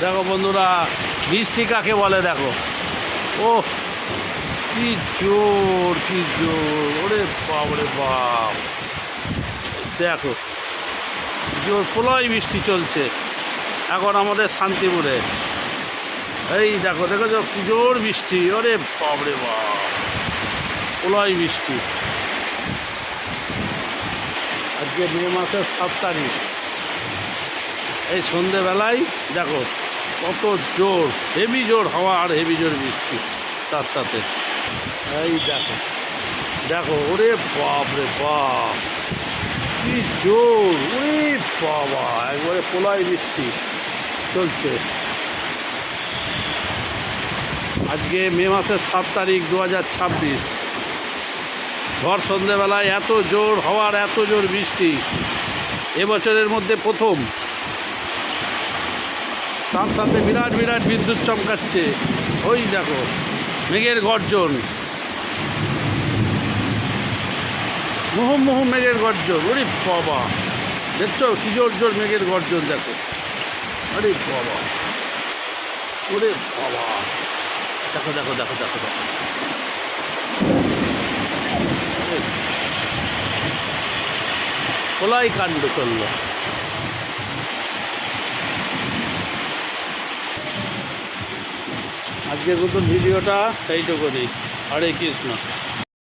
দেখো বন্ধুরা, বৃষ্টি কাকে বলে দেখো। ও কি জোর, কি জোর, ওরে বাপ রে বাপ। দেখো জোর প্রলয় বৃষ্টি চলছে এখন আমাদের শান্তিপুরে। এই দেখো দেখো কি জোর বৃষ্টি, ওরে বাপ রে বাপ, প্রলয় বৃষ্টি। আজকে মে মাসের 7 তারিখ। এই সন্ধেবেলায় দেখো কত জোর, হেভি জোর হাওয়া আর হেভি জোর বৃষ্টি তার সাথে। এই দেখো দেখো, ওরে বাপ রে বাপ, কি জোর, ওরে বাবা, একবারে প্রলয় বৃষ্টি চলছে। আজকে মে মাসের 7 তারিখ 2026। ভর সন্ধেবেলায় এত জোর হাওয়ার এত জোর বৃষ্টি এবছরের মধ্যে প্রথম। তার সাথে বিরাট বিরাট বিদ্যুৎ চমকাচ্ছে। ওই দেখো মেঘের গর্জন, মোহম মোহম মেঘের গর্জন, ওরে বাবা, দেখছো কি জোর জোর মেঘের গর্জন, দেখো, আরে বাবা, ওরে বাবা, দেখো দেখো দেখো দেখো দেখো, প্রলয় কাণ্ড চলল। আজকের নতুন ভিডিওটা এইটুকুনি। হরে কৃষ্ণ।